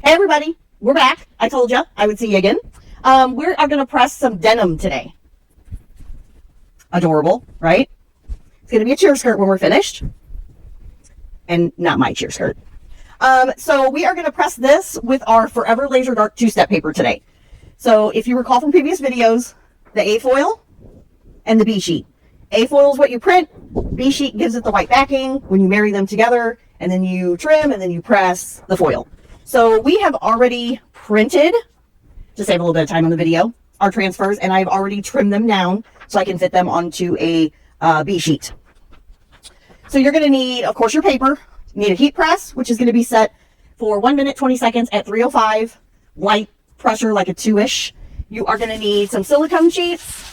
Hey everybody, we're back. I told you I would see you again. We are going to press some denim today. Adorable, right? It's going to be a cheer skirt when we're finished. And not my cheer skirt. So we are going to press this with our Forever Laser Dark 2-step paper today. So if you recall from previous videos, the A foil and the B sheet. A foil is what you print. B sheet gives it the white backing when you marry them together, and then you trim and then you press the foil. So we have already printed, to save a little bit of time on the video, our transfers, and I've already trimmed them down so I can fit them onto a B sheet. So you're going to need, of course, your paper. You need a heat press, which is going to be set for 1 minute, 20 seconds at 305, light pressure like a 2-ish. You are going to need some silicone sheets.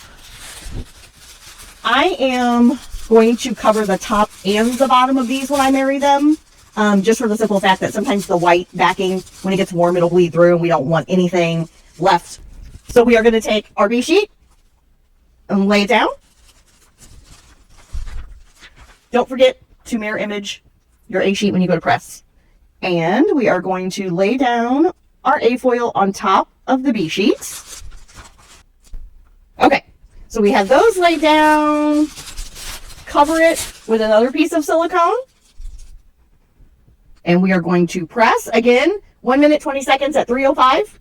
I am going to cover the top and the bottom of these when I marry them, just for the simple fact that sometimes the white backing, when it gets warm, it'll bleed through, and we don't want anything left. So we are going to take our B sheet and lay it down. Don't forget to mirror image your A sheet when you go to press. And we are going to lay down our A foil on top of the B sheets. Okay, so we have those laid down. Cover it with another piece of silicone. And we are going to press again, 1 minute, 20 seconds at 305.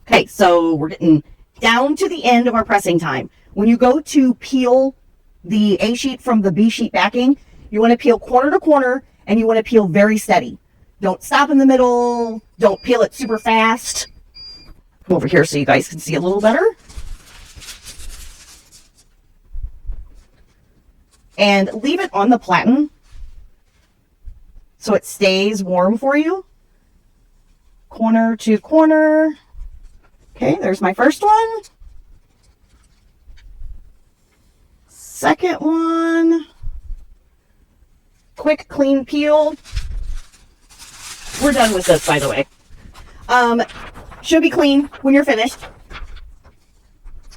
Okay, so we're getting down to the end of our pressing time. When you go to peel the A sheet from the B sheet backing, you want to peel corner to corner, and you want to peel very steady. Don't stop in the middle. Don't peel it super fast. Come over here so you guys can see a little better. And leave it on the platen so it stays warm for you. Corner to corner. Okay, there's my first one. Second one. Quick, clean peel. We're done with this, by the way. Should be clean when you're finished.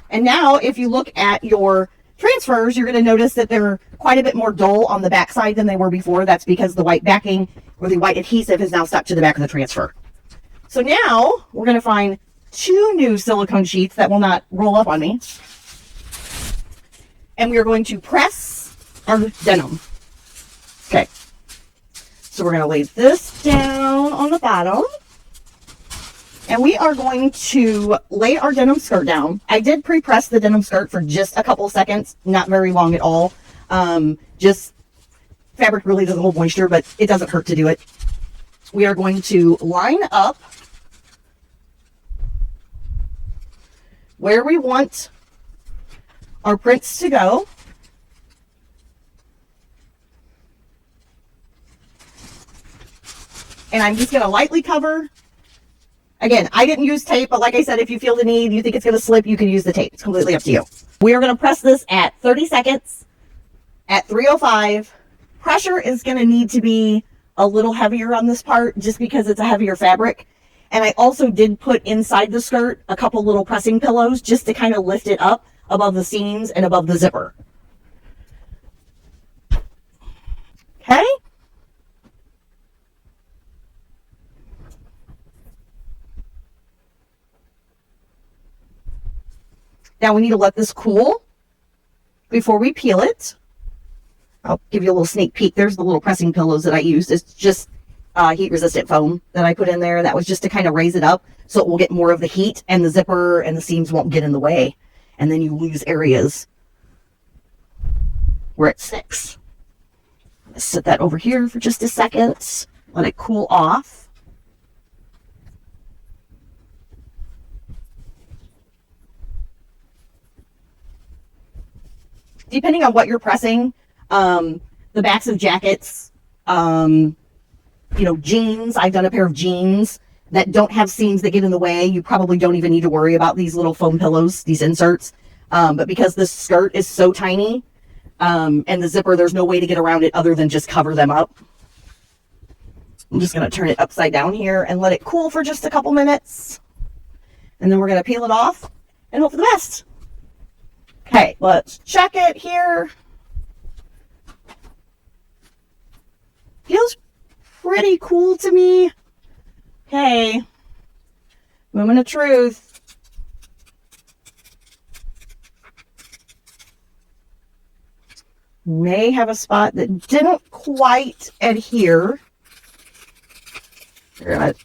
And now, if you look at your transfers, you're going to notice that they're quite a bit more dull on the back side than they were before. That's because the white backing or the white adhesive is now stuck to the back of the transfer. So now we're going to find 2 new silicone sheets that will not roll up on me. And we are going to press our denim. Okay. So we're going to lay this down on the bottom. And we are going to lay our denim skirt down. I did pre-press the denim skirt for just a couple seconds, not very long at all. Just fabric really doesn't hold moisture, but it doesn't hurt to do it. We are going to line up where we want our prints to go. And I'm just going to lightly cover. Again, I didn't use tape, but like I said, if you feel the need, you think it's going to slip, you can use the tape. It's completely up to you. We are going to press this at 30 seconds at 305. Pressure is going to need to be a little heavier on this part just because it's a heavier fabric. And I also did put inside the skirt a couple little pressing pillows just to kind of lift it up above the seams and above the zipper. Okay. Now we need to let this cool before we peel it. I'll give you a little sneak peek. There's the little pressing pillows that I used. It's just heat resistant foam that I put in there. That was just to kind of raise it up so it will get more of the heat and the zipper and the seams won't get in the way. And then you lose areas where it sticks. Let's set that over here for just a second. Let it cool off. Depending on what you're pressing, the backs of jackets, jeans. I've done a pair of jeans that don't have seams that get in the way. You probably don't even need to worry about these little foam pillows, these inserts. But because this skirt is so tiny, and the zipper, there's no way to get around it other than just cover them up. I'm just going to turn it upside down here and let it cool for just a couple minutes. And then we're going to peel it off and hope for the best. Okay, let's check it here. Feels pretty cool to me. Okay. Moment of truth. May have a spot that didn't quite adhere. We're gonna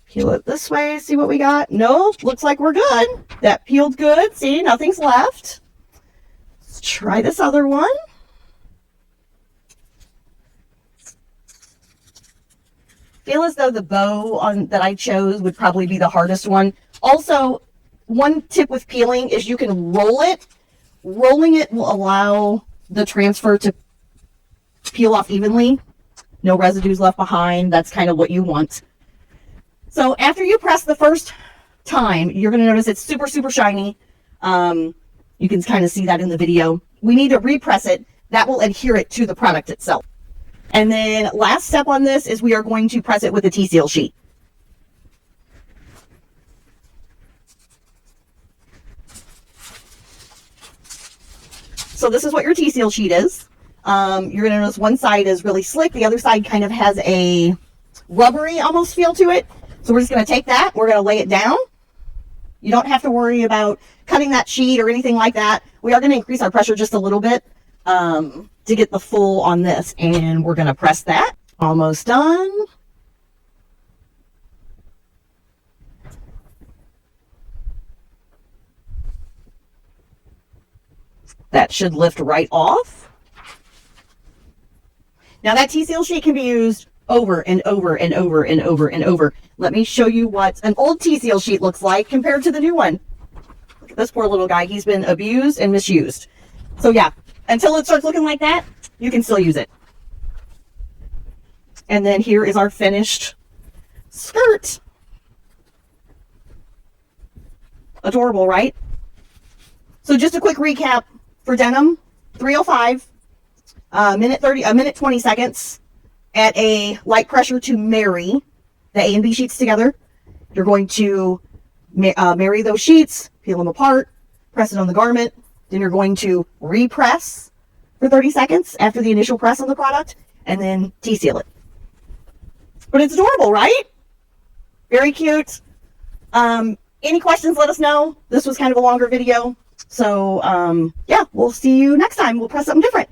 peel it this way, see what we got. Nope, looks like we're good. That peeled good. See, nothing's left. Let's try this other one. Feel as though the bow on that I chose would probably be the hardest one. Also, one tip with peeling is you can roll it. Rolling it will allow the transfer to peel off evenly. No residues left behind. That's kind of what you want. So after you press the first time, you're going to notice it's super, super shiny. You can kind of see that in the video. We need to repress it. That will adhere it to the product itself. And then last step on this is we are going to press it with a T-seal sheet. So this is what your T-seal sheet is. You're going to notice one side is really slick. The other side kind of has a rubbery almost feel to it. So we're just going to take that. We're going to lay it down. You don't have to worry about cutting that sheet or anything like that. We are going to increase our pressure just a little bit to get the full on this. And we're going to press that. Almost done. That should lift right off. Now that T-seal sheet can be used over and over and over and over and over. Let me show you what an old T-seal sheet looks like compared to the new one. Look at this poor little guy. He's been abused and misused. So yeah, until it starts looking like that, you can still use it. And then here is our finished skirt. Adorable, right? So just a quick recap for denim, 305, minute 20 seconds at a light pressure to marry the A and B sheets together. You're going to marry those sheets, peel them apart, press it on the garment. Then you're going to repress for 30 seconds after the initial press on the product, and then T-seal it. But it's adorable, right? Very cute. Any questions, let us know. This was kind of a longer video. So, yeah, we'll see you next time. We'll press something different.